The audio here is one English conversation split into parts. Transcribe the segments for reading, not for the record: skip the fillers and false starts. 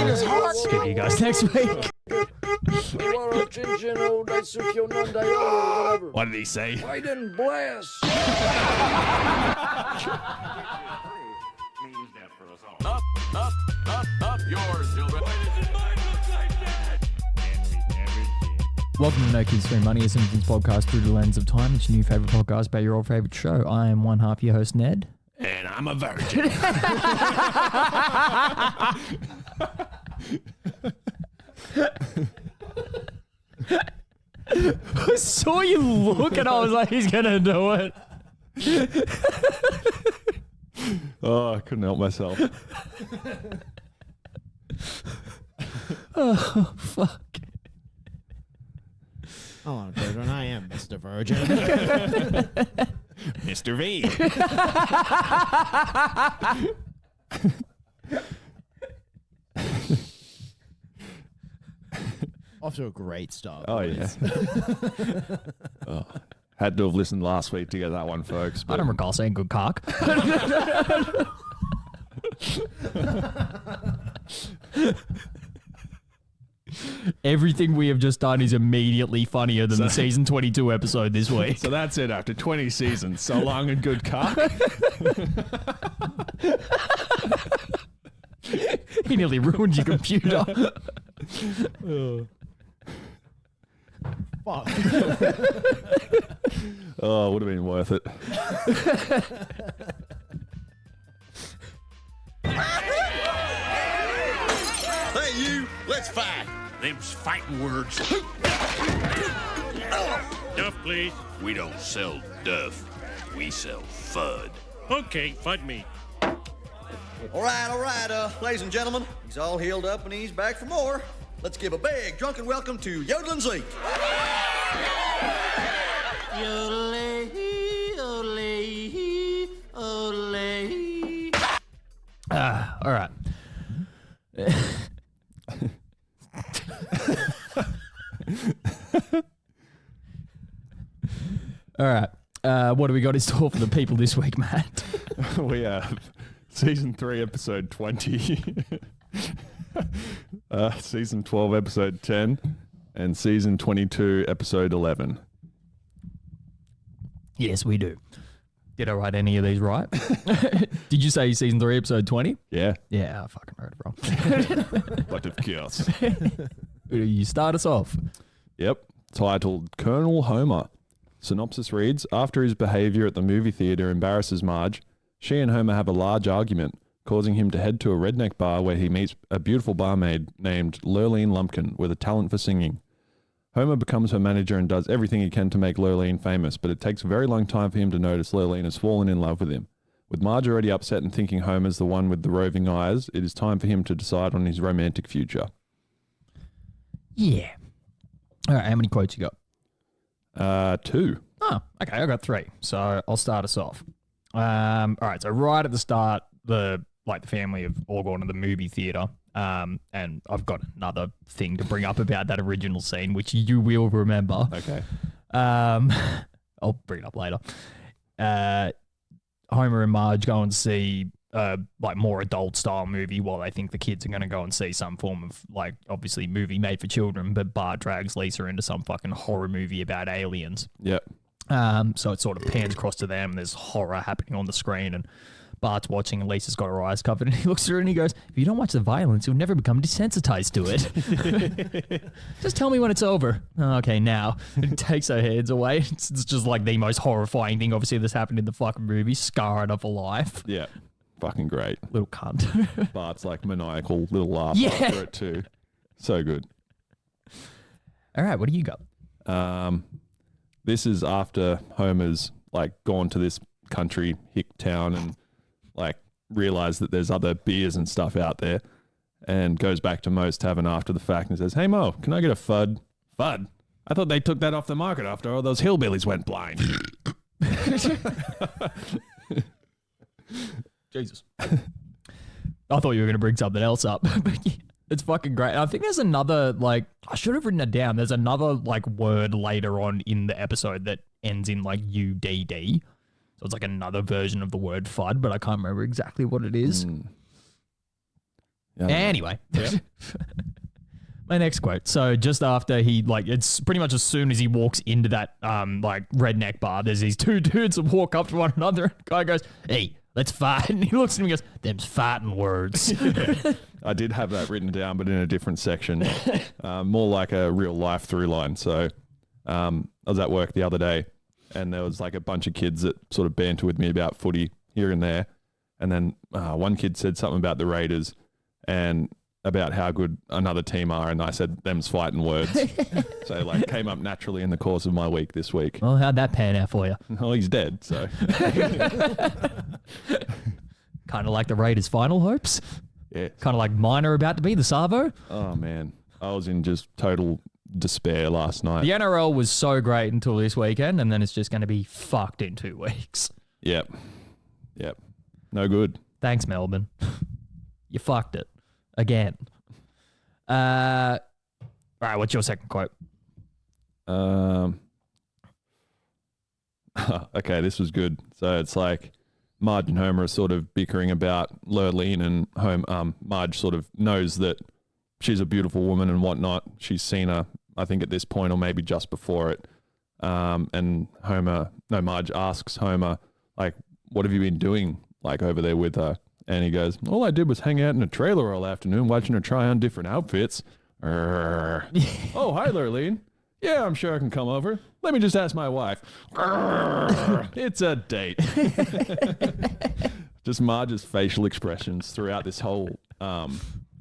his heart. Speak to you guys next week. What did he say? White and bless. Up yours, children. Welcome to No Kids Free Money, a Simpsons podcast through the lens of time. It's your new favourite podcast about your old favourite show. I am one half your host, Ned. And I'm a virgin. I saw you look and I was like, he's going to do it. Oh, I couldn't help myself. Oh, fuck. Oh, children, I am Mr. Virgin. Mr. V. Off to a great start. Oh, yeah. Oh, had to have listened last week to get that one, folks. I don't recall saying good cock. Everything we have just done is immediately funnier than the season 22 episode this week. So that's it after 20 seasons. So long and good cock. He nearly ruined your computer. Fuck. Oh, would have been worth it. Hey, you, let's fight. Them's fighting words. Duff, please. We don't sell duff. We sell FUD. Okay, fud me. All right, ladies and gentlemen. He's all healed up and he's back for more. Let's give a big drunken welcome to Yodeling Zeke. All right. All right. What do we got in store for the people this week, Matt? We have season 3, episode 20, season 12, episode 10, and season 22, episode 11. Yes, we do. Did I write any of these right? Did you say season 3, episode 20? Yeah. Yeah, I fucking wrote it wrong. But of course. You start us off. Yep. Titled Colonel Homer. Synopsis reads, after his behaviour at the movie theatre embarrasses Marge, she and Homer have a large argument, causing him to head to a redneck bar where he meets a beautiful barmaid named Lurleen Lumpkin with a talent for singing. Homer becomes her manager and does everything he can to make Lurleen famous, but it takes a very long time for him to notice Lurleen has fallen in love with him. With Marge already upset and thinking Homer's the one with the roving eyes, it is time for him to decide on his romantic future. Yeah. All right, how many quotes you got? 2. Oh, okay, I got 3. So I'll start us off. All right, so right at the start, the family have all gone to the movie theater. And I've got another thing to bring up about that original scene, which you will remember. Okay. I'll bring it up later. Homer and Marge go and see more adult style movie while they think the kids are going to go and see some form of obviously movie made for children, but Bart drags Lisa into some fucking horror movie about aliens. Yep. So it sort of pans across to them and there's horror happening on the screen and Bart's watching and Lisa's got her eyes covered and he looks through and he goes, if you don't watch the violence, you'll never become desensitized to it. Just tell me when it's over. Okay, now. And he takes her hands away. It's just like the most horrifying thing obviously that's happened in the fucking movie, scarred her for life. Yeah. Fucking great. Little cunt. Bart's maniacal little laugh Yeah. after it too. So good. All right, what do you got? This is after Homer's gone to this country hick town and realized that there's other beers and stuff out there and goes back to Moe's Tavern after the fact and says, hey Mo, can I get a FUD? FUD? I thought they took that off the market after all those hillbillies went blind. Jesus. I thought you were going to bring something else up. But yeah, it's fucking great. I think there's another, I should have written it down. There's another, word later on in the episode that ends in, UDD. So it's another version of the word FUD, but I can't remember exactly what it is. Yeah. Anyway. My next quote. So just after he, like, it's pretty much as soon as he walks into that, like, redneck bar, there's these two dudes that walk up to one another. And the guy goes, hey, let's fight. And he looks at him and goes, them's fighting words. I did have that written down, but in a different section. More like a real life through line. So I was at work the other day and there was like a bunch of kids that sort of banter with me about footy here and there. And then one kid said something about the Raiders and about how good another team are, and I said them's fighting words. So like came up naturally in the course of my week this week. Well, how'd that pan out for you? Oh, he's dead, so Kind of like the Raiders' final hopes. yeah. Kind of like mine are about to be, the Savo. Oh man, I was in just total despair last night. The NRL was so great until this weekend, and then it's just going to be fucked in 2 weeks. Yep. No good. Thanks, Melbourne. You fucked it. Again. All right, what's your second quote? Okay, this was good. So it's like Marge and Homer are sort of bickering about Lurleen, and Marge sort of knows that she's a beautiful woman and whatnot. She's seen her, I think, at this point or maybe just before it. And Marge asks Homer, like, what have you been doing, like, over there with her? And he goes, all I did was hang out in a trailer all afternoon watching her try on different outfits. Oh, hi, Lurleen. Yeah, I'm sure I can come over. Let me just ask my wife. It's a date. Just Marge's facial expressions throughout this whole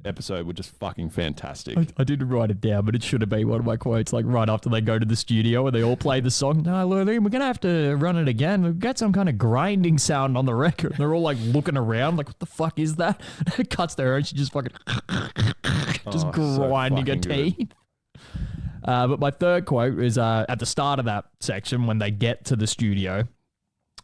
episode were just fucking fantastic. I didn't write it down, but it should have been one of my quotes, like right after they go to the studio and they all play the song. No, Lurleen, we're going to have to run it again. We've got some kind of grinding sound on the record. And they're all like looking around like, what the fuck is that? It cuts to her and she just fucking just grinding her teeth. But my third quote is at the start of that section when they get to the studio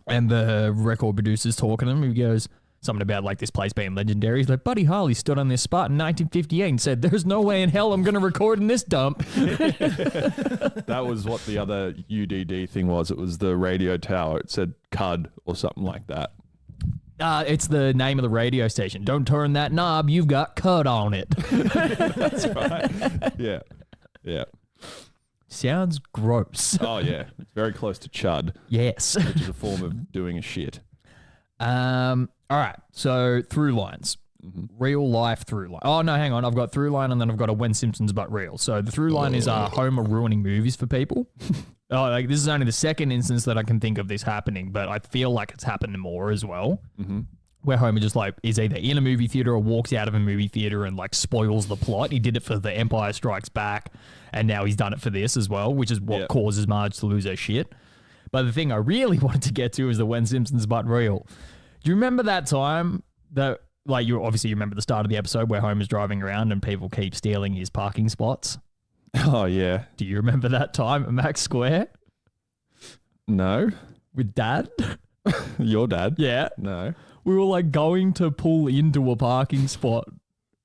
and the record producer's talking to him. He goes something about like this place being legendary. He's like, Buddy Holly stood on this spot in 1958 and said, there's no way in hell I'm going to record in this dump. That was what the other UDD thing was. It was the radio tower. It said CUD or something like that. It's the name of the radio station. Don't turn that knob. You've got cud on it. That's right. Yeah. Sounds gross. Oh, yeah. It's very close to chud, Yes. which is a form of doing a shit. All right. So through lines. Real life through line. Oh, no, hang on. I've got through line and then I've got a when Simpsons but real. So the through line is Homer ruining movies for people. Like this is only the second instance that I can think of this happening, but I feel like it's happened more as well. Where Homer just like is either in a movie theater or walks out of a movie theater and like spoils the plot. He did it for The Empire Strikes Back, and now he's done it for this as well, which is what causes Marge to lose her shit. But the thing I really wanted to get to is the when Simpsons but real. Do you remember that time that, like, you remember the start of the episode where Homer's driving around and people keep stealing his parking spots? Oh, yeah. Do you remember that time at Max Square No. with Dad? Your dad? Yeah. No. We were like going to pull into a parking spot,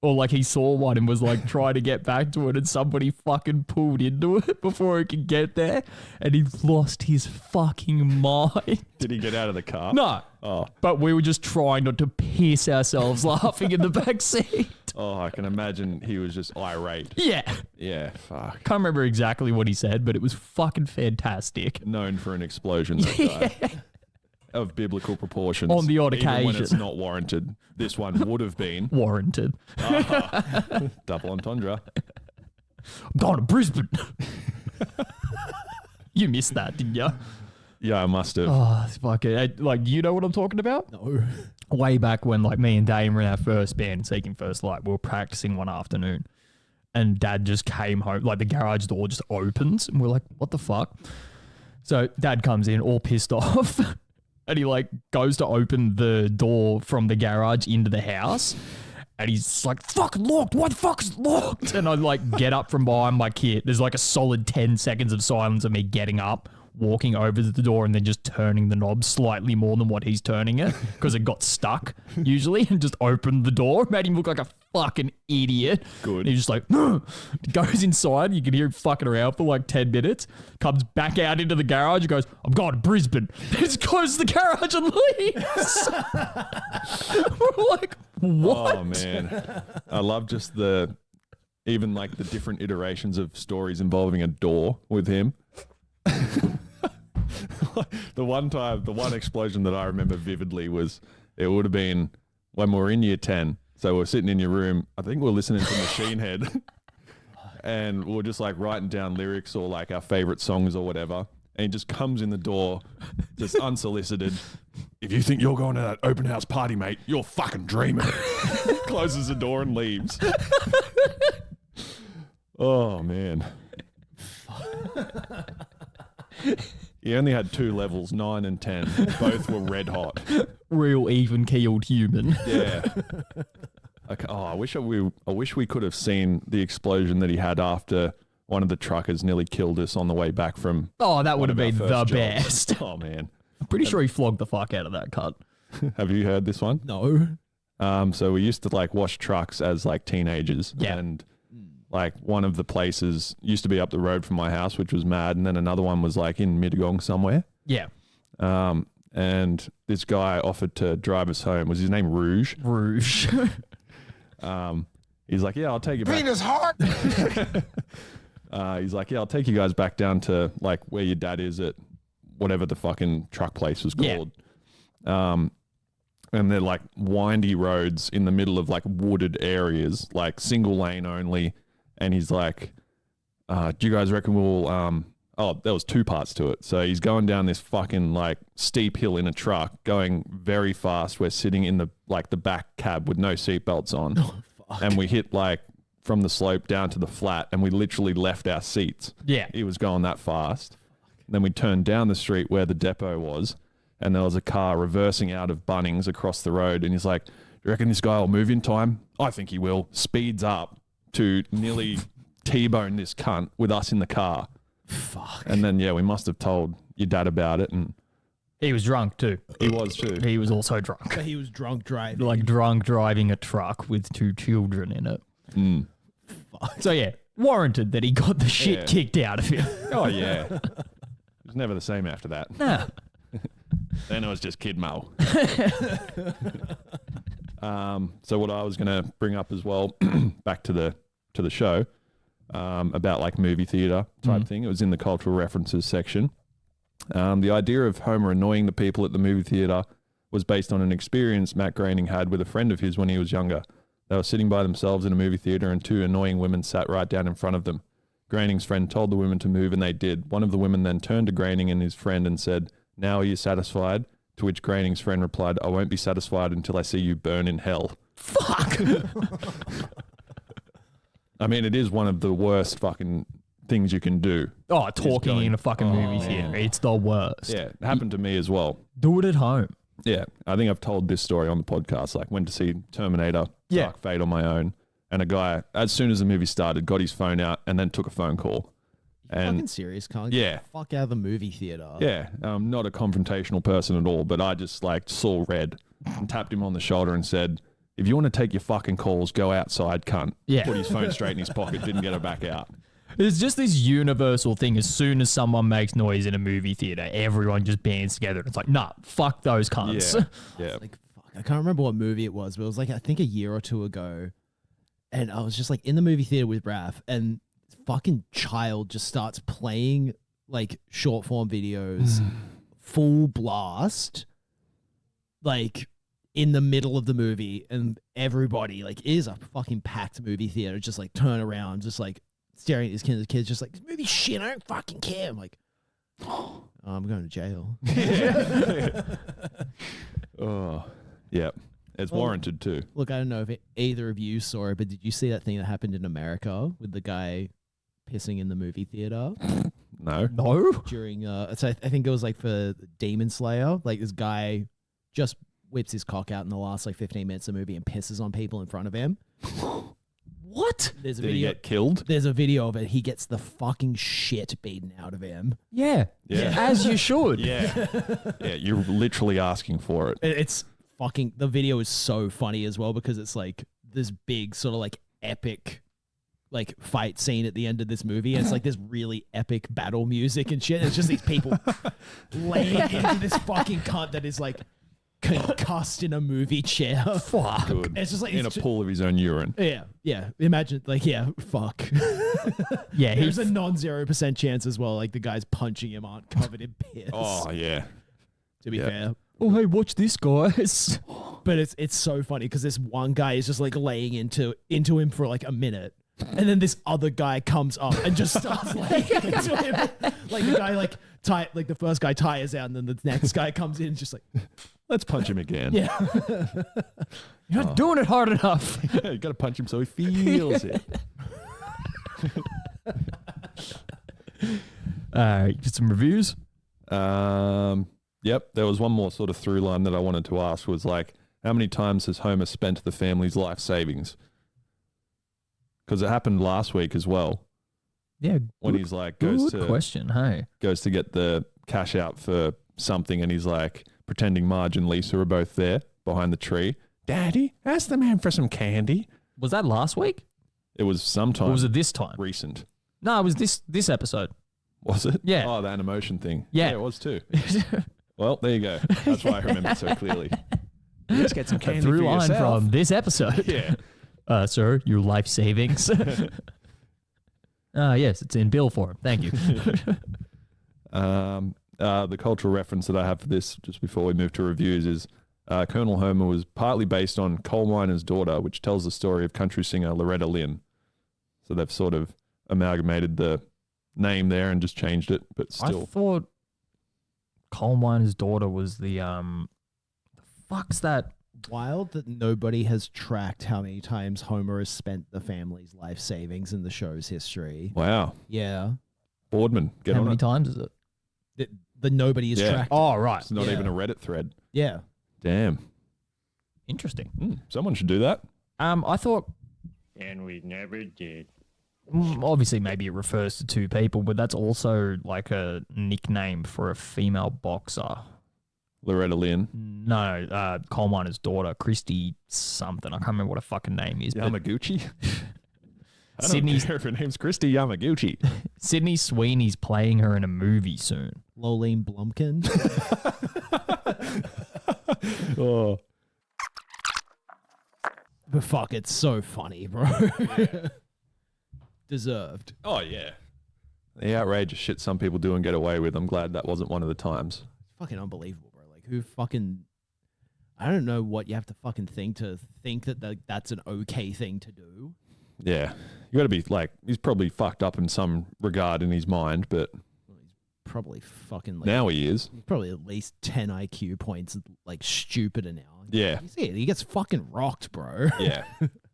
or like he saw one and was like trying to get back to it, and somebody fucking pulled into it before he could get there, and he lost his fucking mind. Did he get out of the car? No. Oh. But we were just trying not to piss ourselves laughing in the back seat. Oh, I can imagine he was just irate. Yeah. Yeah, fuck. Can't remember exactly what he said, but it was fucking fantastic. Known for an explosion that guy. Of biblical proportions. On the odd even when occasion. it's not warranted. This one would have been. Warranted. Double entendre. I'm going to Brisbane. You missed that, didn't you? Yeah, I must have. Oh, it's fucking, like, you know what I'm talking about? No. Way back when, like, me and Dane were in our first band, Seeking First Light, we were practicing one afternoon, and Dad just came home, like, the garage door just opens, and we're like, what the fuck? So Dad comes in all pissed off, and he, like, goes to open the door from the garage into the house, and he's like, fucking locked, why the fuck is it locked? And I, like, get up from behind my kit. There's, like, a solid 10 seconds of silence of me getting up, walking over to the door and then just turning the knob slightly more than what he's turning it because it got stuck usually, and just opened the door, made him look like a fucking idiot. Good. And he's just like, goes inside. You can hear him fucking around for like 10 minutes, comes back out into the garage and goes, I'm going to Brisbane. He just closes the garage and leaves. We're like, What? Oh man, I love just even like the different iterations of stories involving a door with him. The one explosion that I remember vividly was it would have been when we were in year 10. So we're sitting in your room. I think we're listening to Machine Head, and we're just like writing down lyrics or like our favorite songs or whatever. And he just comes in the door, just unsolicited. If you think you're going to that open house party, mate, you're fucking dreaming. Closes the door and leaves. Oh, man. He only had 2 levels, 9 and 10. Both were red hot. Real even-keeled human. Yeah. Okay. Oh, I wish we could have seen the explosion that he had after one of the truckers nearly killed us on the way back from. Oh, that would one have of been our the first jobs. best. Oh, man. I'm pretty sure he flogged the fuck out of that cunt. Have you heard this one? No. So we used to like wash trucks as like teenagers. Yeah. And like one of the places used to be up the road from my house, which was mad. And then another one was like in Mittagong somewhere. Yeah. And this guy offered to drive us home. Was his name Rouge? Rouge. He's like, yeah, I'll take you back. Penis heart. He's like, yeah, I'll take you guys back down to like where your dad is at whatever the fucking truck place was Yeah. called. And they're like windy roads in the middle of like wooded areas, like single lane only. And he's like, do you guys reckon we'll, there was 2 parts to it. So he's going down this fucking like steep hill in a truck going very fast. We're sitting in the back cab with no seatbelts on. And we hit like from the slope down to the flat and we literally left our seats. Yeah. He was going that fast. Then we turned down the street where the depot was and there was a car reversing out of Bunnings across the road. And he's like, do you reckon this guy will move in time? I think he will. Speeds up to nearly T-bone this cunt with us in the car. Fuck. And then, yeah, we must have told your dad about it. And He was drunk too. he was too. He was also drunk. But he was drunk driving. Like drunk driving a truck with 2 children in it. So yeah, warranted that he got the shit Yeah. kicked out of him. Oh, yeah. It was never the same after that. Nah. Then it was just Kid Mo. So what I was going to bring up as well, back to the show, about like movie theater type thing. It was in the cultural references section. The idea of Homer annoying the people at the movie theater was based on an experience Matt Groening had with a friend of his when he was younger. They were sitting by themselves in a movie theater and 2 annoying women sat right down in front of them. Groening's friend told the women to move and they did. One of the women then turned to Groening and his friend and said, "Now are you satisfied?" To which Groening's friend replied, "I won't be satisfied until I see you burn in hell." Fuck. I mean, it is one of the worst fucking things you can do. Oh, talking going- in a fucking movie theater. It's the worst. Yeah, it happened to me as well. Do it at home. Yeah, I think I've told this story on the podcast. Like, went to see Terminator, Yeah. Dark Fate on my own, and a guy, as soon as the movie started, got his phone out and then took a phone call. Fucking And serious, can't Yeah. get the fuck out of the movie theater. yeah, I'm not a confrontational person at all, but I just like saw red and tapped him on the shoulder and said, "If you want to take your fucking calls, go outside, cunt." Yeah. Put his phone straight in his pocket, didn't get it back out. It's just this universal thing. As soon as someone makes noise in a movie theater, everyone just bands together. It's like, nah, fuck those cunts. Yeah, yeah. Like, fuck, I can't remember what movie it was, but it was like, I think a year or 2 ago. And I was just like in the movie theater with Raph, and this fucking child just starts playing like short form videos, full blast, like in the middle of the movie. And everybody, like, is a fucking packed movie theater, just like turn around, just like staring at his kids, just like, this movie shit, I don't fucking care. I'm like, oh, I'm going to jail. Oh, yeah. It's warranted too. Look, I don't know if either of you saw it, but did you see that thing that happened in America with the guy pissing in the movie theater No. No? during, so I think it was like for Demon Slayer, like this guy just whips his cock out in the last like 15 minutes of the movie and pisses on people in front of him. What? There's a Did he video. get killed? There's a video of it. He gets the fucking shit beaten out of him. Yeah. Yeah. As you should. Yeah. Yeah, you're literally asking for it. It's fucking, the video is so funny as well because it's like this big sort of like epic like fight scene at the end of this movie. And it's like this really epic battle music and shit. And it's just these people laying into this fucking cunt that is like concussed in a movie chair. Fuck. Good. It's just like In a it's ju- pool of his own urine. Yeah. Imagine fuck. Yeah, There's a non-0% chance as well. Like the guys punching him aren't covered in piss. Oh, yeah. To be fair. Oh, hey, watch this, guys. But it's so funny because this one guy is just like laying into him for like a minute. And then this other guy comes up and just starts laying into him. Like the guy like the first guy tires out and then the next guy comes in and just like, Let's punch him again. yeah. You're not doing it hard enough. You got to punch him so he feels it. Get some reviews. Yep. There was one more sort of through line that I wanted to ask was like, how many times has Homer spent the family's life savings? Because it happened last week as well. Yeah. When he's like goes Good to question. Hey. goes to get the cash out for something, and he's like pretending Marge and Lisa are both there behind the tree. Daddy, ask the man for some candy. Was that last week? It was sometime Or was it this time? recent. No, it was this episode. Was it? Yeah. Oh, the animation thing. Yeah. It was too. Well, there you go. That's why I remember it so clearly. Let's get some A candy through for line yourself. from this episode. Yeah. Sir, your life savings. Yes, it's in bill form. Thank you. The cultural reference that I have for this, just before we move to reviews, is Colonel Homer was partly based on Coal Miner's Daughter, which tells the story of country singer Loretta Lynn. So they've sort of amalgamated the name there and just changed it, but still. I thought Coal Miner's Daughter was the fuck's that? Wild that nobody has tracked how many times Homer has spent the family's life savings in the show's history. Wow. Yeah. Boardman, get How on many it. times is it? The nobody has Yeah. tracked. Oh, right. It's not Yeah. even a Reddit thread. Yeah. Damn. Interesting. Someone should do that. I thought And we never did. obviously maybe it refers to two people, but that's also like a nickname for a female boxer. Loretta Lynn. No, Coal Miner's Daughter, Christy something. I can't remember what her fucking name is. but Yamaguchi? I don't Sydney's- care if her name's Christy Yamaguchi. Sydney Sweeney's playing her in a movie soon. Lolene Blumkin. Oh. But fuck, it's so funny, bro. Deserved. Oh, yeah. The outrageous shit some people do and get away with. I'm glad that wasn't one of the times. Fucking unbelievable, bro. Like, who fucking... I don't know what you have to fucking think to think that that's an okay thing to do. Yeah. You got to be like, he's probably fucked up in some regard in his mind, but Probably fucking... like now he is. he's probably at least 10 IQ points, like, stupider now. Yeah. You see it, he gets fucking rocked, bro. Yeah.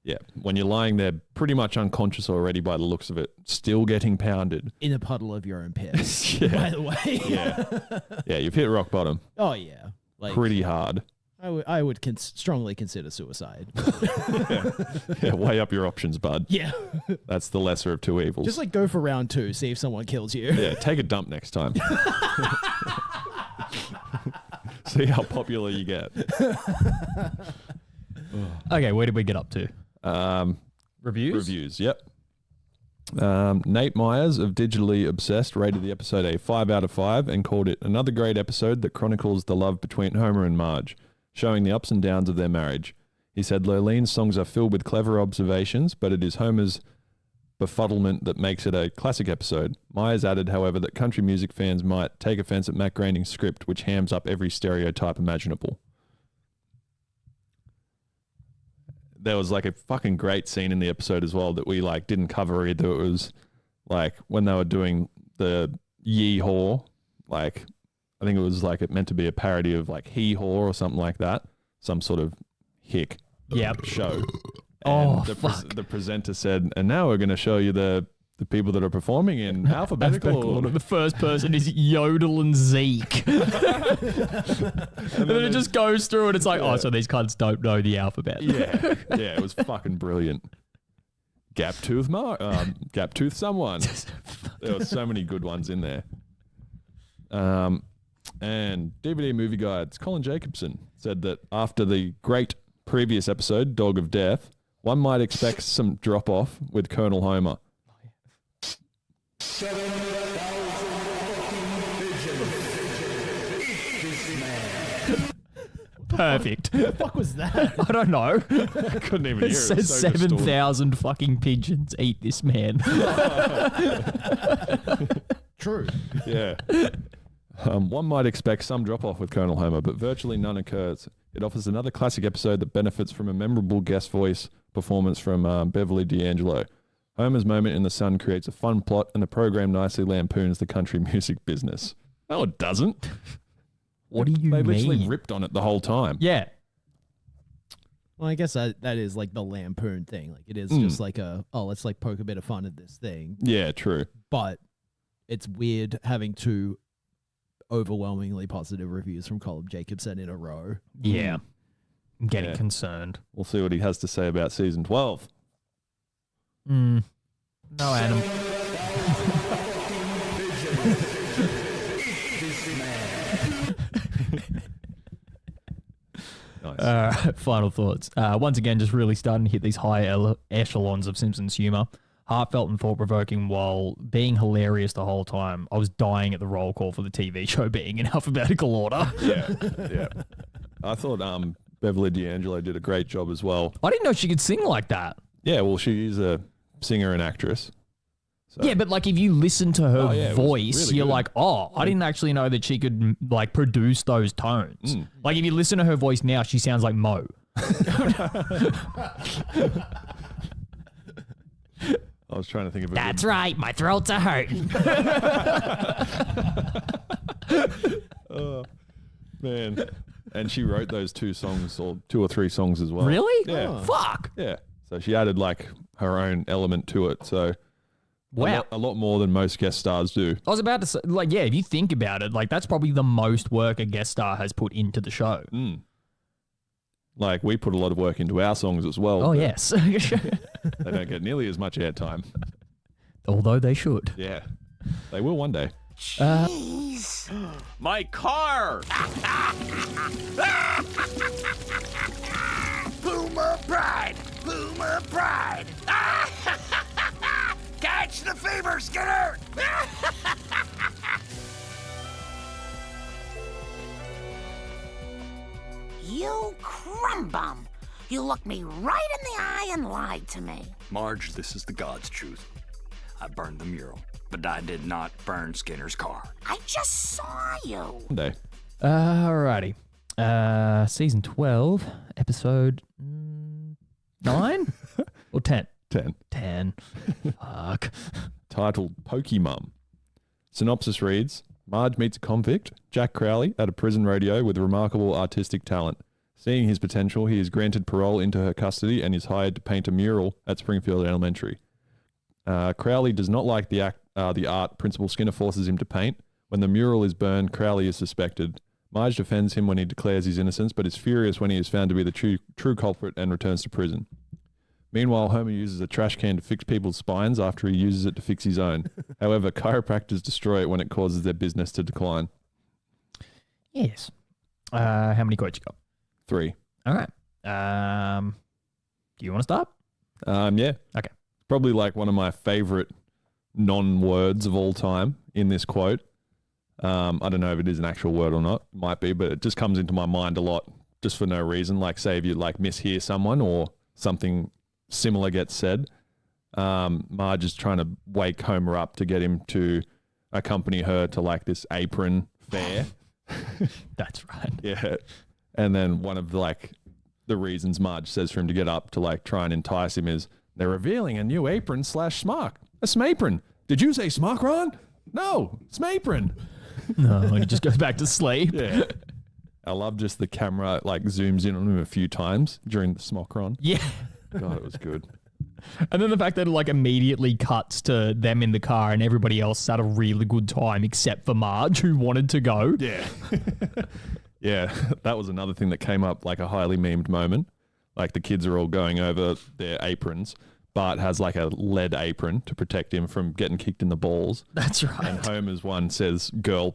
Yeah. When you're lying there pretty much unconscious already by the looks of it, still getting pounded. In a puddle of your own piss, Yeah. by the way. Yeah. Yeah. You've hit rock bottom Oh, yeah. Like, pretty hard. I would strongly consider suicide. Yeah. Weigh up your options, bud. Yeah. That's the lesser of two evils. Just like go for round 2, see if someone kills you. Yeah, take a dump next time. See how popular you get. Okay, where did we get up to? Reviews? Reviews, yep. Nate Myers of Digitally Obsessed rated the episode a 5 out of 5 and called it another great episode that chronicles the love between Homer and Marge, showing the ups and downs of their marriage. He said Lurleen's songs are filled with clever observations, but it is Homer's befuddlement that makes it a classic episode. Myers added, however, that country music fans might take offense at Matt Groening's script, which hams up every stereotype imaginable. There was like a fucking great scene in the episode as well that we like didn't cover either. It was like when they were doing the Yee-Haw, like I think it was like it meant to be a parody of like Hee-Haw or something like that, some sort of hick show. Oh, And fuck. the presenter said, and now we're going to show you the people that are performing in alphabetical order. The first person is Yodel and Zeke. And then it just goes through and it's like, oh, so these cunts don't know the alphabet. Yeah, yeah, it was fucking brilliant. Gap tooth someone. There were so many good ones in there. And DVD Movie Guides, Colin Jacobson said that after the great previous episode, Dog of Death, one might expect some drop off with Colonel Homer. Perfect. What the fuck was that? I don't know. I couldn't even It hear it. says 7,000 fucking pigeons eat this man. True. Yeah. One might expect some drop-off with Colonel Homer, but virtually none occurs. It offers another classic episode that benefits from a memorable guest voice performance from Beverly D'Angelo. Homer's moment in the sun creates a fun plot, and the program nicely lampoons the country music business. No, it doesn't. What do you They mean? literally ripped on it the whole time. Yeah. Well, I guess that is like the lampoon thing. Like it is just like let's like poke a bit of fun at this thing. Yeah, true. But it's weird having two overwhelmingly positive reviews from Colin Jacobson in a row. Yeah. I'm getting Yeah. concerned. We'll see what he has to say about season 12. No, Adam. Nice. Final thoughts. Once again, just really starting to hit these high echelons of Simpsons humor. Heartfelt and thought-provoking while being hilarious the whole time. I was dying at the roll call for the TV show being in alphabetical order. Yeah. I thought Beverly D'Angelo did a great job as well. I didn't know she could sing like that. Yeah, well, she is a singer and actress. So. Yeah, but like if you listen to her it was voice, really you're good. like, oh, I didn't actually know that she could like produce those tones. Like if you listen to her voice now, she sounds like Mo. I was trying to think of a That's good- right, my throats are hurting. Man. And she wrote those two songs, or two or three songs as well. Really? Yeah. Fuck. Yeah. So she added like her own element to it. So Wow. a lot more than most guest stars do. I was about to say, like, yeah, if you think about it, like that's probably the most work a guest star has put into the show. Like we put a lot of work into our songs as well. Oh, but yes. They don't get nearly as much airtime. Although they should. Yeah. They will one day. My car! Boomer Pride! Boomer Pride! Catch the fever, Skinner! You crumb bum! You looked me right in the eye and lied to me. Marge, this is the God's truth. I burned the mural, but I did not burn Skinner's car. I just saw you. One day. Alrighty. Season 12, episode 9 or 10? 10. 10. Fuck. Titled Pokemon. Synopsis reads, Marge meets a convict, Jack Crowley, at a prison rodeo with remarkable artistic talent. Seeing his potential, he is granted parole into her custody and is hired to paint a mural at Springfield Elementary. Crowley does not like the art Principal Skinner forces him to paint. When the mural is burned, Crowley is suspected. Marge defends him when he declares his innocence, but is furious when he is found to be the true culprit and returns to prison. Meanwhile, Homer uses a trash can to fix people's spines after he uses it to fix his own. However, chiropractors destroy it when it causes their business to decline. Yes. How many quotes you got? 3. All right. Do you want to start? Yeah. Okay. Probably like one of my favorite non-words of all time in this quote. I don't know if it is an actual word or not. Might be, but it just comes into my mind a lot just for no reason. Like say if you like mishear someone or something similar gets said. Marge is trying to wake Homer up to get him to accompany her to like this apron fair. That's right. Yeah. And then one of like the reasons Marge says for him to get up to like try and entice him is they're revealing a new apron / smock. A smapron. Did you say smock, Ron? No, smapron. No, and he just goes back to sleep. Yeah. I love just the camera like zooms in on him a few times during the smock run. Yeah. God, it was good. And then the fact that it like immediately cuts to them in the car and everybody else had a really good time except for Marge who wanted to go. Yeah. Yeah, that was another thing that came up like a highly memed moment. Like the kids are all going over their aprons. Bart has like a lead apron to protect him from getting kicked in the balls. That's right. And Homer's one says girl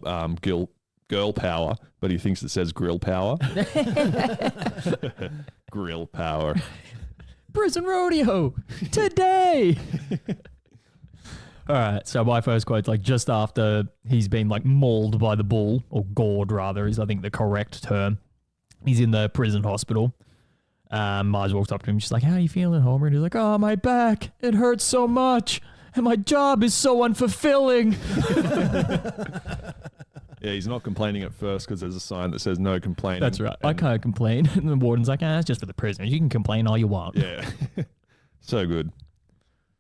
power, but he thinks it says grill power. Grill power. Prison rodeo today. All right, so my first quote's like just after he's been like mauled by the bull, or gored rather is I think the correct term. He's in the prison hospital. Marge walks up to him. She's like, "How are you feeling, Homer?" And he's like, "Oh, my back. It hurts so much. And my job is so unfulfilling." Yeah, he's not complaining at first because there's a sign that says no complaining. That's right. I can't complain. And the warden's like, "It's just for the prisoners. You can complain all you want." Yeah. So good.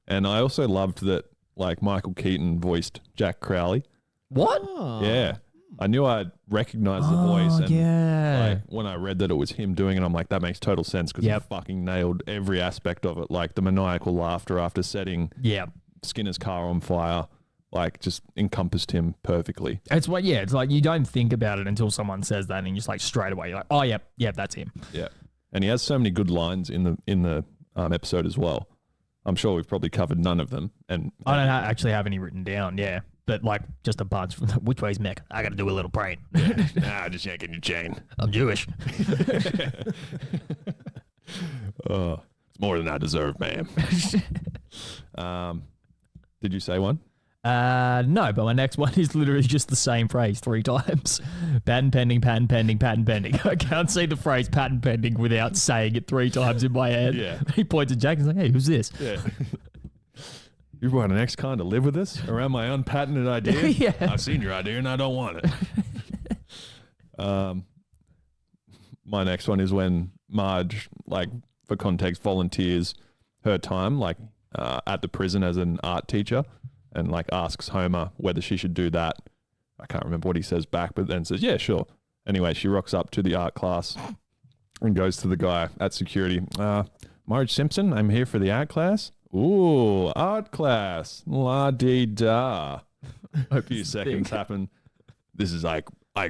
And I also loved that, like, Michael Keaton voiced Jack Crowley. What? Yeah. I knew I'd recognize the voice. And yeah. like, when I read that it was him doing it, I'm like, that makes total sense because he fucking nailed every aspect of it. Like the maniacal laughter after setting Skinner's car on fire, like just encompassed him perfectly. It's what, yeah, it's like you don't think about it until someone says that and you're just like straight away, you're like, oh, yeah, that's him. Yeah. And he has so many good lines in the episode as well. I'm sure we've probably covered none of them. And I don't actually have any written down, yeah. But like just a bunch from which way's Mick? I got to do a little praying. Nah, just yanking your chain. I'm Jewish. It's more than I deserve, ma'am. Did you say one? No, but my next one is literally just the same phrase 3 times. Patent pending, patent pending, patent pending. I can't say the phrase patent pending without saying it 3 times in my head. Yeah. He points at Jack and he's like, "Hey, who's this?" Yeah. You brought an ex-con to live with us around my unpatented idea? Yeah. I've seen your idea and I don't want it. My next one is when Marge, like, for context, volunteers her time, like, at the prison as an art teacher and, like, asks Homer whether she should do that. I can't remember what he says back, but then says, yeah, sure. Anyway, she rocks up to the art class and goes to the guy at security. Marge Simpson, I'm here for the art class. Ooh, art class. La-dee-da. A few seconds happen. This is Ike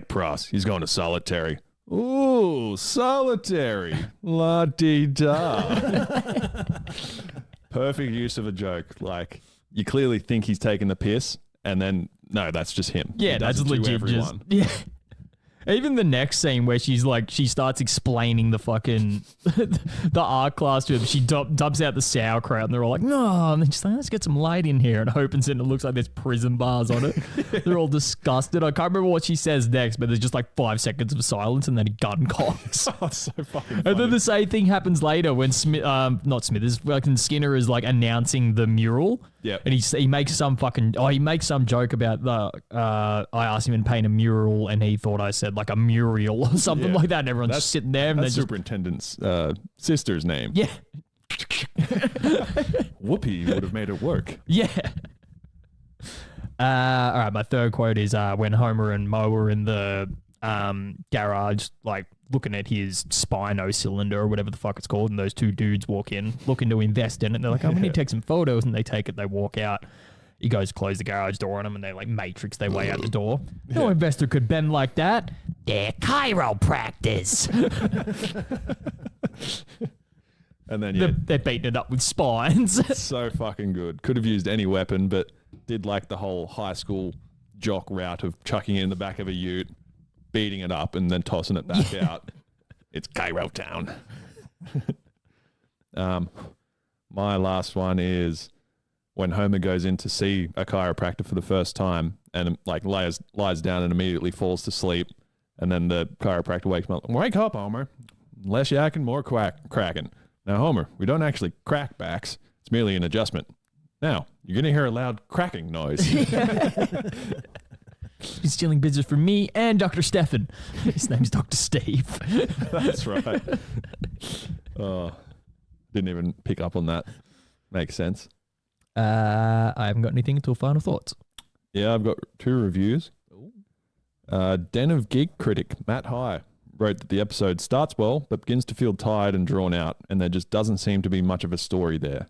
Pross. He's going to solitary. Ooh, solitary. La-dee-da. Perfect use of a joke. Like, you clearly think he's taking the piss, and then, no, that's just him. Yeah, that's legit. Yeah. Even the next scene where she's like, she starts explaining the fucking the art class to him. She dubs out the sauerkraut, and they're all like, "No!" And then she's like, "Let's get some light in here." And opens it, and it looks like there's prison bars on it. They're all disgusted. I can't remember what she says next, but there's just like 5 seconds of silence, and then he gun cocks. Oh, it's so fucking funny. And then the same thing happens later when fucking Skinner is like announcing the mural. Yeah. And he makes some joke about I asked him to paint a mural and he thought I said like a muriel or something like that. And everyone's just sitting there. And that's they're superintendent's sister's name. Yeah. Whoopi would have made it work. Yeah. All right. My third quote is when Homer and Moe are in the garage, like looking at his Spino cylinder or whatever the fuck it's called, and those 2 dudes walk in looking to invest in it. And they're like, "I'm going to take some photos," and they take it. They walk out. He goes to close the garage door on them, and they like matrix their way out the door. No investor could bend like that. They're chiropractors. And then they're beating it up with spines. So fucking good. Could have used any weapon, but did like the whole high school jock route of chucking it in the back of a ute, beating it up, and then tossing it back out. It's Cairo Town. My last one is when Homer goes in to see a chiropractor for the first time and like lies down and immediately falls to sleep. And then the chiropractor wakes him up. "Wake up, Homer. Less yakking, more cracking. Now, Homer, we don't actually crack backs. It's merely an adjustment. Now, you're going to hear a loud cracking noise." He's stealing business from me and Dr. Stefan. His name's Dr. Steve. That's right. Oh, didn't even pick up on that. Makes sense. I haven't got anything until final thoughts. Yeah, I've got 2 reviews. Den of Geek critic Matt High wrote that the episode starts well, but begins to feel tired and drawn out, and there just doesn't seem to be much of a story there.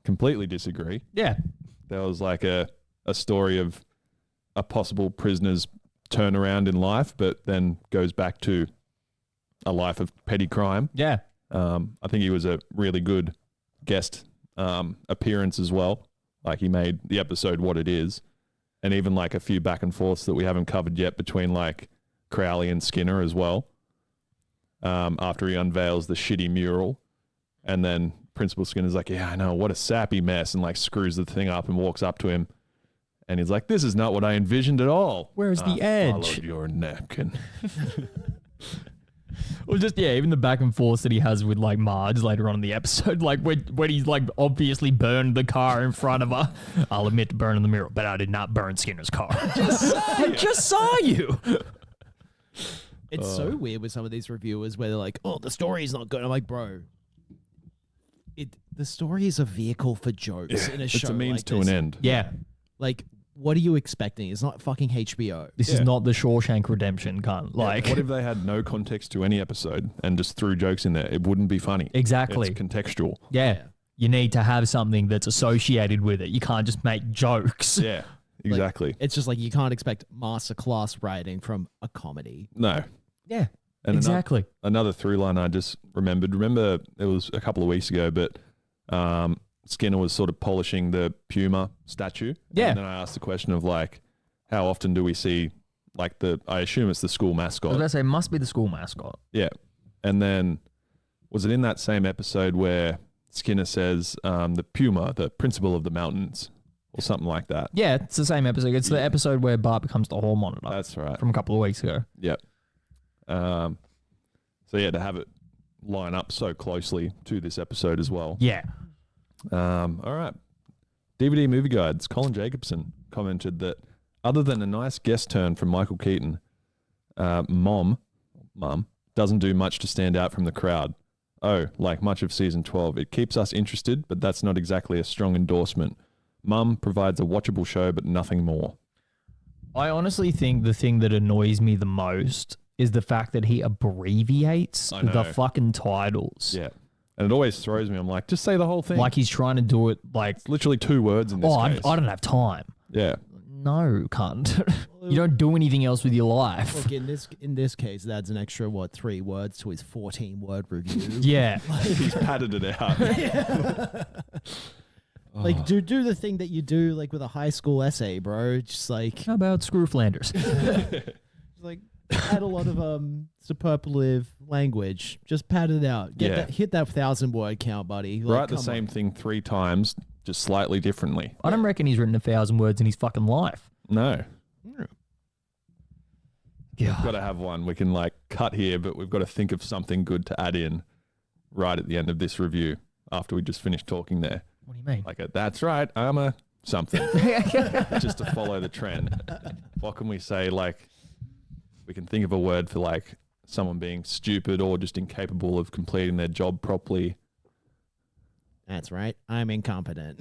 Completely disagree. Yeah. There was like a story of a possible prisoner's turnaround in life, but then goes back to a life of petty crime. Yeah. I think he was a really good guest appearance as well. Like he made the episode what it is. And even like a few back and forths that we haven't covered yet between like Crowley and Skinner as well. After he unveils the shitty mural. And then Principal Skinner's like, "Yeah, I know, what a sappy mess," and like screws the thing up and walks up to him. And he's like, this is not what I envisioned at all. Where's the I edge? followed your neck. And Or just, yeah, even the back and forth that he has with like Marge later on in the episode, like when he's like obviously burned the car in front of her. I'll admit to burning the mirror, but I did not burn Skinner's car. I just saw you. It's so weird with some of these reviewers where they're like, oh, the story's not good. I'm like, bro, the story is a vehicle for jokes in a show. it's a means like to this. an end. Yeah. Like, what are you expecting? It's not fucking HBO. This is not the Shawshank Redemption, cunt. Like, What if they had no context to any episode and just threw jokes in there? It wouldn't be funny. Exactly. It's contextual. yeah. You need to have something that's associated with it. You can't just make jokes. Yeah, exactly. It's just like you can't expect masterclass writing from a comedy. No. Yeah. And exactly. Another through line I just remembered. Remember, it was a couple of weeks ago, but Skinner was sort of polishing the Puma statue. Yeah. And then I asked the question of like, how often do we see like I assume it's the school I was mascot. going to say, it must be the school mascot. Yeah. And then was it in that same episode where Skinner says the Puma, the principal of the mountains, or something like that? Yeah, it's the same episode. It's the episode where Bart becomes the hall monitor. That's right. From a couple of weeks ago. Yep. So yeah, to have it line up so closely to this episode as well. Yeah. All right. DVD Movie Guides. Colin Jacobson commented that other than a nice guest turn from Michael Keaton, Mum, doesn't do much to stand out from the crowd. Oh, like much of season 12, it keeps us interested, but that's not exactly a strong endorsement. Mum provides a watchable show, but nothing more. I honestly think the thing that annoys me the most is the fact that he abbreviates I know. the fucking titles. Yeah. And it always throws me. I'm like, just say the whole thing. Like he's trying to do it like, it's literally 2 words in this case. I don't have time. Yeah. No, cunt. You don't do anything else with your life. Look, in this case, that's an extra 3 words to his 14-word review. Yeah. He's padded it out. Like, do the thing that you do like with a high school essay, bro. Just like, How about Screw Flanders? like add a lot of superlative language. Just pad it out. Hit that 1,000-word count, buddy. Like, Write the same thing 3 times, just slightly differently. I don't reckon he's written 1,000 words in his fucking life. No. Yeah. We've got to have one. We can like cut here, but we've got to think of something good to add in right at the end of this review after we just finish talking there. What do you mean? Like, that's right, I'm a something. Just to follow the trend. What can we say? Like, we can think of a word for like someone being stupid or just incapable of completing their job properly. That's right. I'm incompetent.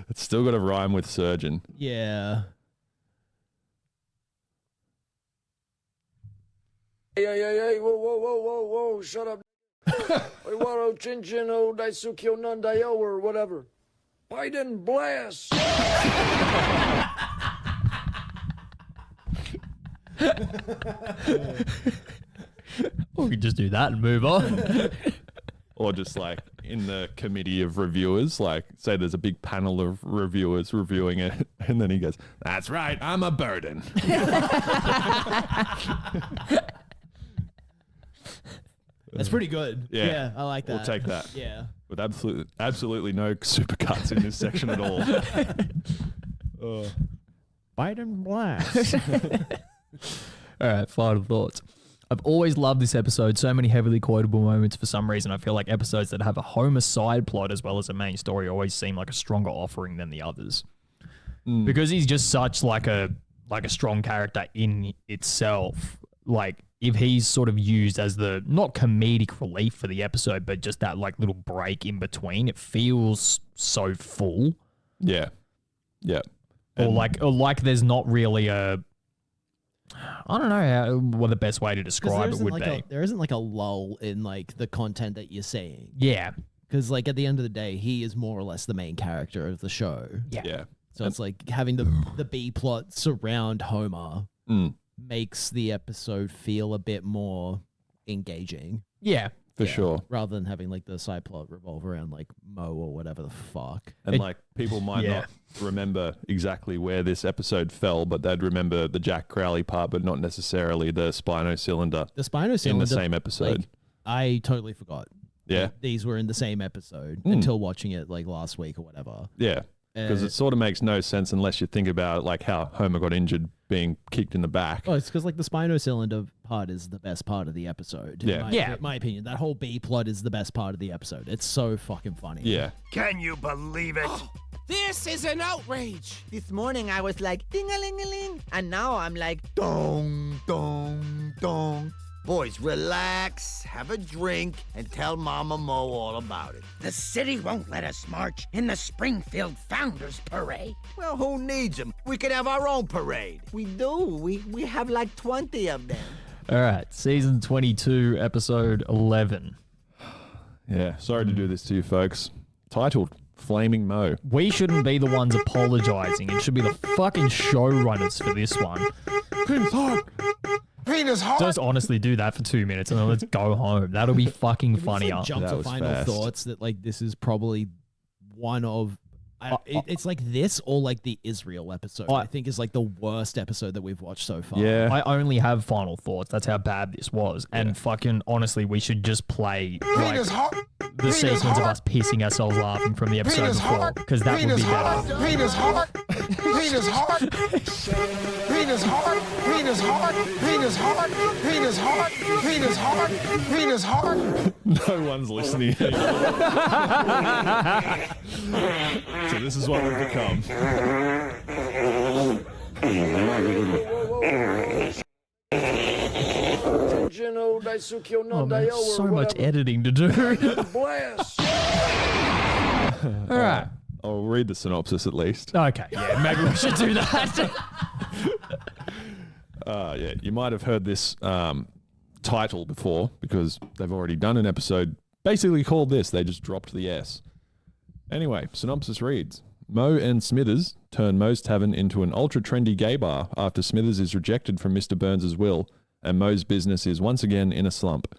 It's still got to rhyme with surgeon. Yeah. Hey, whoa, shut up. Waro Chinchin, oh, Daisukyo Nandayo, or whatever. Biden blast. Or we could just do that and move on. Or just like in the committee of reviewers, like say there's a big panel of reviewers reviewing it, and then he goes, that's right, I'm a burden. That's pretty good. Yeah. I like that. We'll take that. Yeah. With absolutely no supercuts in this section at all. Biden blast. All right, final thoughts. I've always loved this episode. So many heavily quotable moments. For some reason, I feel like episodes that have a Homer side plot as well as a main story always seem like a stronger offering than the others. Because he's just such like a strong character in itself. Like if he's sort of used as the not comedic relief for the episode, but just that like little break in between, it feels so full. Yeah. Yeah. Or like there's not really a, I don't know what the best way to describe it would be. There isn't like a lull in like the content that you're seeing. Yeah. Because like at the end of the day, he is more or less the main character of the show. Yeah. Yeah. So it's like having the B plot surround Homer makes the episode feel a bit more engaging. Yeah. For sure. Rather than having like the side plot revolve around like Mo or whatever the fuck. And like people might not remember exactly where this episode fell, but they'd remember the Jack Crowley part, but not necessarily the Spino-Cylinder. The Spino-Cylinder in the same episode. Like, I totally forgot. Yeah. These were in the same episode until watching it like last week or whatever. Yeah. Because it sort of makes no sense unless you think about it, like how Homer got injured being kicked in the back. Oh, it's because like the spinocylinder part is the best part of the episode. Yeah. In my opinion, that whole B plot is the best part of the episode. It's so fucking funny. Yeah. Can you believe it? This is an outrage. This morning I was like, ding-a-ling-a-ling. And now I'm like, dong, dong, dong. Boys, relax, have a drink, and tell Mama Mo all about it. The city won't let us march in the Springfield Founders Parade. Well, who needs them? We could have our own parade. We do. We have like 20 of them. All right, season 22, episode 11. Yeah, sorry to do this to you folks. Titled Flaming Mo. We shouldn't be the ones apologizing. It should be the fucking showrunners for this one. Penis hard. Penis hard. Just honestly do that for 2 minutes and then let's go home. That'll be fucking funnier. Like jump to final thoughts that like this is probably one of it's like this or like the Israel episode. I think is like the worst episode that we've watched so far. Yeah. I only have final thoughts. That's how bad this was. And fucking honestly, we should just play like, the sequence of us pissing ourselves laughing from the episode before, because that would be better. Penis hard. Penis hard. Penis hard. Penis hard. Penis hard. Penis hard. Penis hard. Penis hard. No one's listening. So this is what we've become. Oh man, so much editing to do. Blast. All right. I'll read the synopsis at least. Okay, yeah, maybe we should do that. Yeah, you might have heard this title before because they've already done an episode basically called this. They just dropped the S. Anyway, synopsis reads, Mo and Smithers turn Mo's Tavern into an ultra-trendy gay bar after Smithers is rejected from Mr. Burns' will and Mo's business is once again in a slump.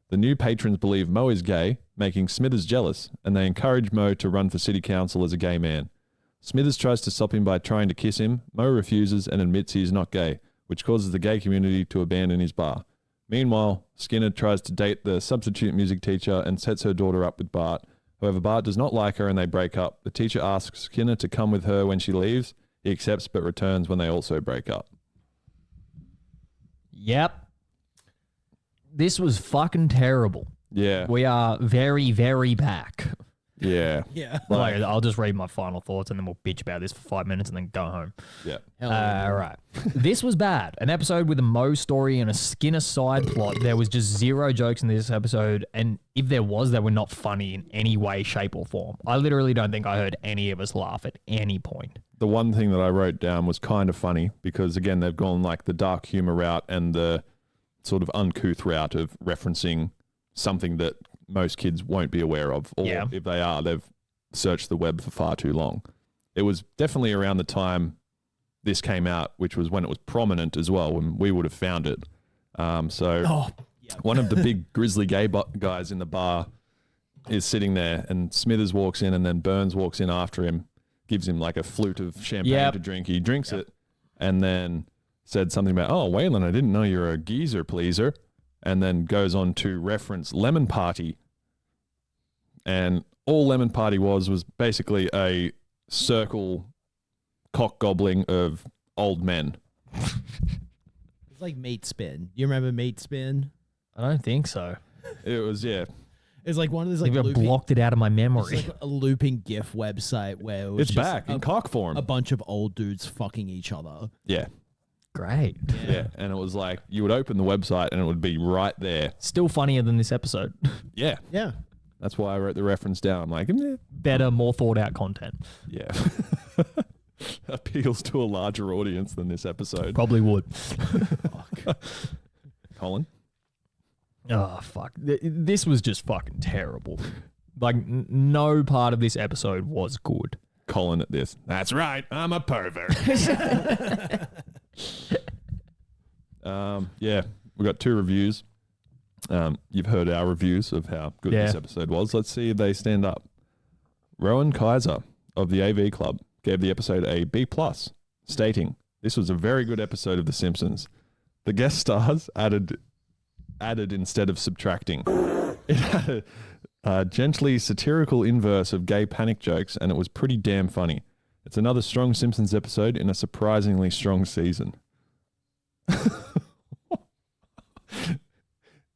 The new patrons believe Mo is gay, making Smithers jealous, and they encourage Mo to run for city council as a gay man. Smithers tries to stop him by trying to kiss him. Mo refuses and admits he is not gay, which causes the gay community to abandon his bar. Meanwhile, Skinner tries to date the substitute music teacher and sets her daughter up with Bart. However, Bart does not like her and they break up. The teacher asks Skinner to come with her when she leaves. He accepts but returns when they also break up. Yep. This was fucking terrible. Yeah. We are very, very back. Yeah. Yeah. Like, I'll just read my final thoughts and then we'll bitch about this for 5 minutes and then go home. Yeah. All right. This was bad. An episode with a Mo story and a Skinner side plot. There was just zero jokes in this episode. And if there was, they were not funny in any way, shape, or form. I literally don't think I heard any of us laugh at any point. The one thing that I wrote down was kind of funny because, again, they've gone like the dark humor route and the sort of uncouth route of referencing something that most kids won't be aware of. Or if they are, they've searched the web for far too long. It was definitely around the time this came out, which was when it was prominent as well, when we would have found it. One of the big grizzly gay guys in the bar is sitting there and Smithers walks in and then Burns walks in after him, gives him like a flute of champagne to drink. He drinks it and then said something about, oh, Waylon, I didn't know you're a geezer pleaser. And then goes on to reference Lemon Party. And all Lemon Party was basically a circle cock gobbling of old men. It's like Meat Spin. You remember Meat Spin? I don't think so. It was, yeah. It's like one of those I like think I blocked it out of my memory. It's like a looping GIF website where it was It's just back in cock form. a bunch of old dudes fucking each other. Yeah. Great. Yeah. And it was like, you would open the website and it would be right there. Still funnier than this episode. Yeah. Yeah. That's why I wrote the reference down. I'm like, Better, more thought out content. Yeah. Appeals to a larger audience than this episode. Probably would. Colin? Oh, fuck. This was just fucking terrible. Like, no part of this episode was good. Colin at this. That's right. I'm a pervert. Yeah. We got 2 reviews. You've heard our reviews of how good this episode was. Let's see if they stand up. Rowan Kaiser of the AV Club gave the episode a B+, stating, this was a very good episode of The Simpsons. The guest stars added instead of subtracting. It had a gently satirical inverse of gay panic jokes, and it was pretty damn funny. It's another strong Simpsons episode in a surprisingly strong season.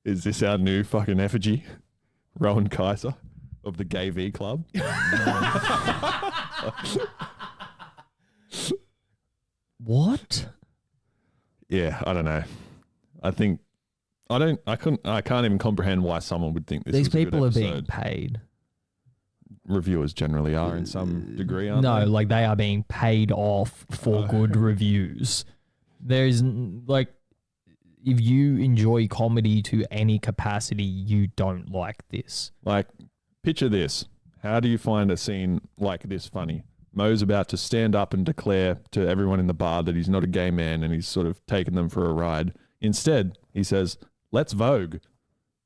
Is this our new fucking effigy? Rowan Kaiser of the Gay V Club? What? Yeah, I don't know. I can't even comprehend why someone would think this These was a good people are being episode. paid. Reviewers generally are in some degree, aren't No, they? like they are being paid off for good reviews. There's like, if you enjoy comedy to any capacity, you don't like this. Like, picture this. How do you find a scene like this funny? Mo's about to stand up and declare to everyone in the bar that he's not a gay man and he's sort of taken them for a ride. Instead, he says, "Let's Vogue."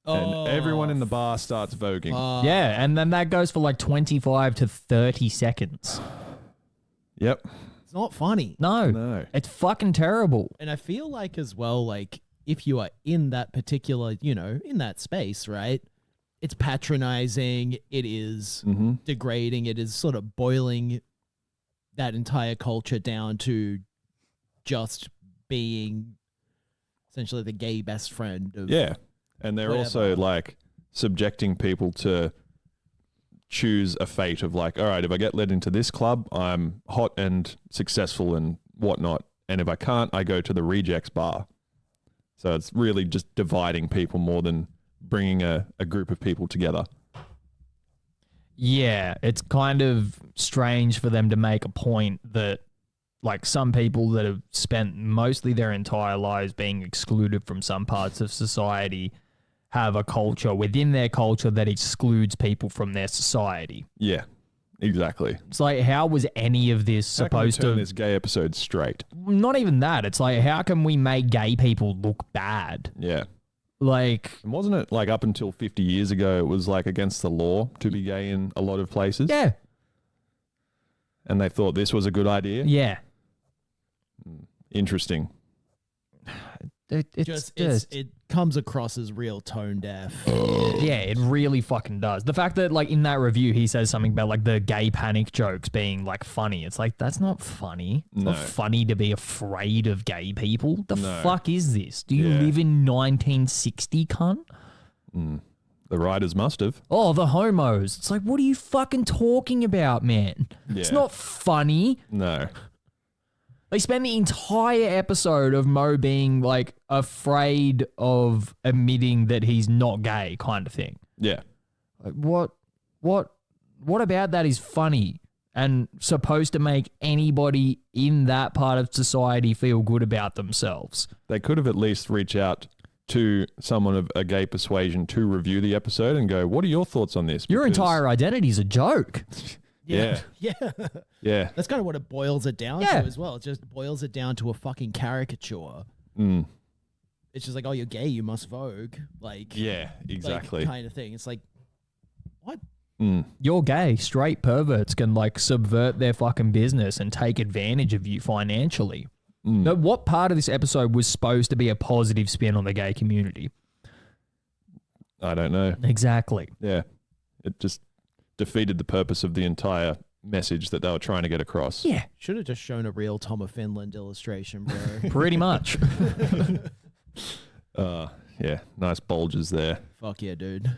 And everyone in the bar starts voguing. Yeah, and then that goes for like 25 to 30 seconds. Yep. It's not funny. No. It's fucking terrible. And I feel like as well, like if you are in that particular, in that space, right? It's patronizing. It is degrading. It is sort of boiling that entire culture down to just being essentially the gay best friend of Yeah. And they're also like subjecting people to choose a fate of like, all right, if I get led into this club, I'm hot and successful and whatnot. And if I can't, I go to the rejects bar. So it's really just dividing people more than bringing a group of people together. Yeah, it's kind of strange for them to make a point that like some people that have spent mostly their entire lives being excluded from some parts of society have a culture within their culture that excludes people from their society. Yeah, exactly. It's like, how was any of this supposed How can we turn to... this gay episode straight? Not even that. It's like, how can we make gay people look bad? Yeah. Like... And wasn't it like up until 50 years ago, it was like against the law to be gay in a lot of places? Yeah. And they thought this was a good idea? Yeah. Interesting. It comes across as real tone deaf. Yeah, it really fucking does. The fact that like in that review he says something about like the gay panic jokes being like funny. It's like, that's not funny. It's not funny to be afraid of gay people. The fuck is this? Do you live in 1960, cunt? The writers must have. Oh, the homos. It's like, what are you fucking talking about, man? It's not funny. No. They spend the entire episode of Mo being like afraid of admitting that he's not gay, kind of thing. Yeah. Like, what about that is funny and supposed to make anybody in that part of society feel good about themselves? They could have at least reached out to someone of a gay persuasion to review the episode and go, what are your thoughts on this? Your entire identity is a joke. Yeah. Yeah. Yeah. That's kind of what it boils it down to as well. It just boils it down to a fucking caricature. It's just like, oh, you're gay, you must Vogue. Like, yeah, exactly. Like, kind of thing. It's like, what? You're gay. Straight perverts can like subvert their fucking business and take advantage of you financially. Now, what part of this episode was supposed to be a positive spin on the gay community? I don't know. Exactly. Yeah. It just defeated the purpose of the entire message that they were trying to get across. Yeah. Should have just shown a real Tom of Finland illustration, bro. Pretty much. Yeah. Nice bulges there. Fuck yeah, dude.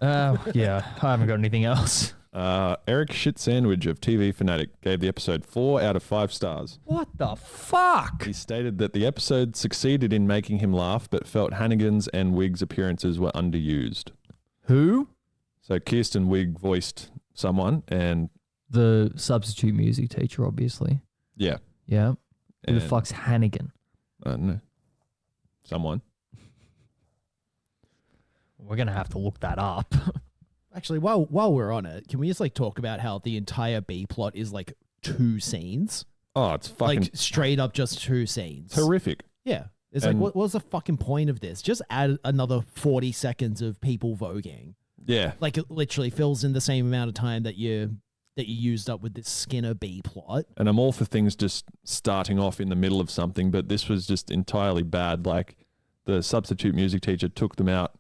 Yeah. I haven't got anything else. Eric Shit Sandwich of TV Fanatic gave the episode 4 out of 5 stars. What the fuck? He stated that the episode succeeded in making him laugh, but felt Hannigan's and Wigg's appearances were underused. Who? So Kirsten Wigg voiced someone, and The substitute music teacher, obviously. yeah, Yeah. Who the And- fuck's Hannigan? I don't know, someone. We're going to have to look that up. Actually, while we're on it, can we just like talk about how the entire B plot is like 2 scenes? Oh, it's fucking Like straight up just 2 scenes. horrific. Yeah. It's And- like, what was the fucking point of this? Just add another 40 seconds of people voguing. Yeah, Like it literally fills in the same amount of time that you used up with this Skinner B plot. and I'm all for things just starting off in the middle of something, but this was just entirely bad. Like the substitute music teacher took them out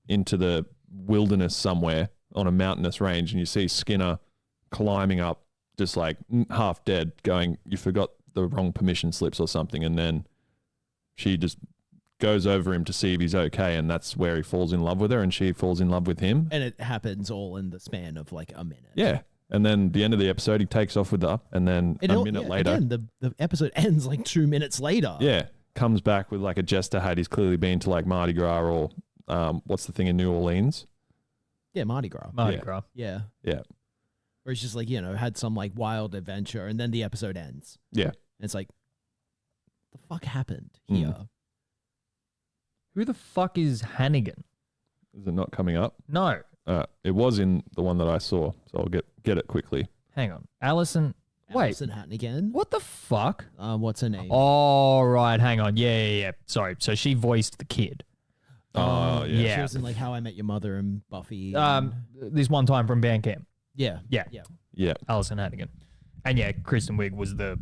into the wilderness somewhere on a mountainous range, and you see Skinner climbing up just like half dead, going, you forgot the wrong permission slips or something. And then she just goes over him to see if he's okay. And that's where he falls in love with her and she falls in love with him. And it happens all in the span of like a minute. Yeah. And then the end of the episode, he takes off with her. And then a minute later. Again, the episode ends like 2 minutes later. Yeah. Comes back with like a jester hat. He's clearly been to like Mardi Gras or what's the thing in New Orleans? Yeah, Mardi Gras. Gras. Yeah. Yeah. Where it's just like, had some like wild adventure and then the episode ends. Yeah. And it's like, the fuck happened here? Who the fuck is Hannigan? Is it not coming up? No. It was in the one that I saw, so I'll get it quickly. Hang on. Allison Hannigan? What the fuck? What's her name? Oh, right. Hang on. Yeah. Sorry. So she voiced the kid. Oh, yeah. She was in like How I Met Your Mother and Buffy. This one time from Bandcamp. Yeah. Allison Hannigan. And yeah, Kristen Wiig was the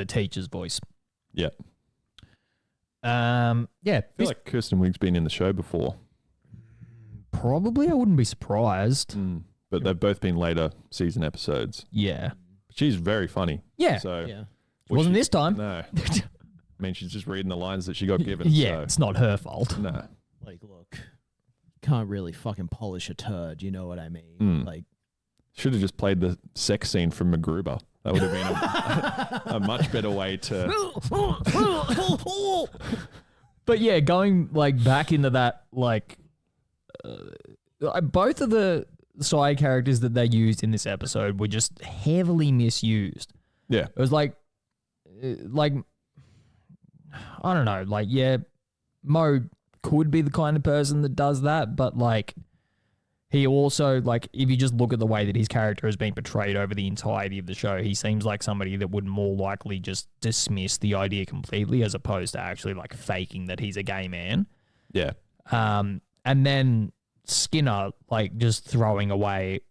teacher's voice. Yeah. Yeah. I feel like Kirsten Wiig's been in the show before. Probably. I wouldn't be surprised. But they've both been later season episodes. Yeah. She's very funny. Yeah. So Yeah. Wasn't this time. No. I mean, she's just reading the lines that she got given. Yeah, so. it's not her fault. No. Like, look, can't really fucking polish a turd. You know what I mean? Like, should have just played the sex scene from MacGruber. That would have been a much better way to. But yeah, going like back into that, like both of the side characters that they used in this episode were just heavily misused. Yeah. It was like I don't know, like, yeah, Mo could be the kind of person that does that, but like he also, like, if you just look at the way that his character has been portrayed over the entirety of the show, he seems like somebody that would more likely just dismiss the idea completely as opposed to actually like faking that he's a gay man. Yeah. And then Skinner, like, just throwing away,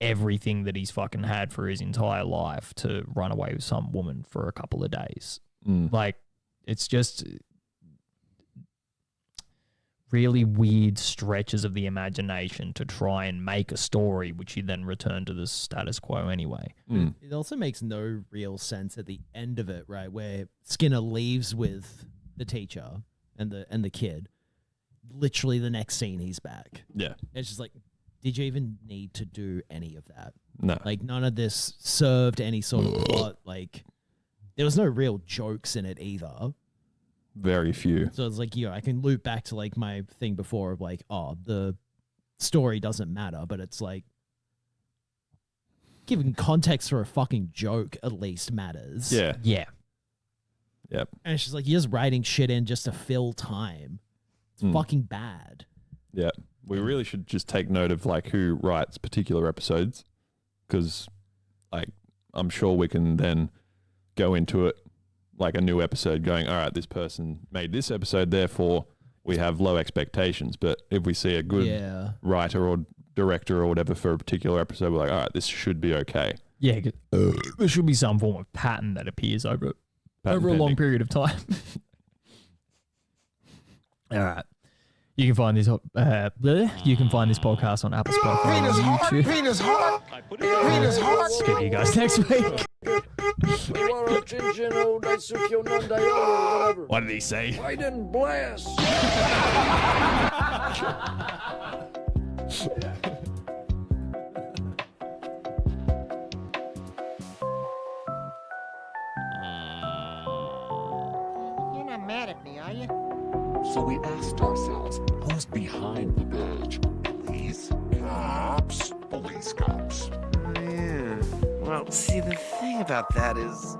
everything that he's fucking had for his entire life to run away with some woman for a couple of days. Like, it's just really weird stretches of the imagination to try and make a story which you then return to the status quo anyway. It also makes no real sense at the end of it, right? Where Skinner leaves with the teacher and the kid. Literally the next scene he's back. Yeah. It's just like, did you even need to do any of that? No. Like, none of this served any sort of plot. Like, there was no real jokes in it either. Very few. So it's like, I can loop back to like my thing before of like, the story doesn't matter, but it's like giving context for a fucking joke at least matters. Yeah. Yeah. Yep. And it's just like, you're just writing shit in just to fill time. It's fucking bad. Yeah. We really should just take note of like who writes particular episodes, because like I'm sure we can then go into it like a new episode going, all right, this person made this episode, therefore we have low expectations. But if we see a good writer or director or whatever for a particular episode, we're like, all right, this should be okay. Yeah, there should be some form of pattern that appears over a long period of time. All right. You can find this. You can find this podcast on Apple, Spotify, and YouTube. Penis hard. Penis hard. Speak to you guys next week. What did he say? I didn't blast. You're not mad at me, are you? So we asked ourselves, who's behind the badge? Police? Cops? Police cops. Yeah. Well, see, the thing about that is,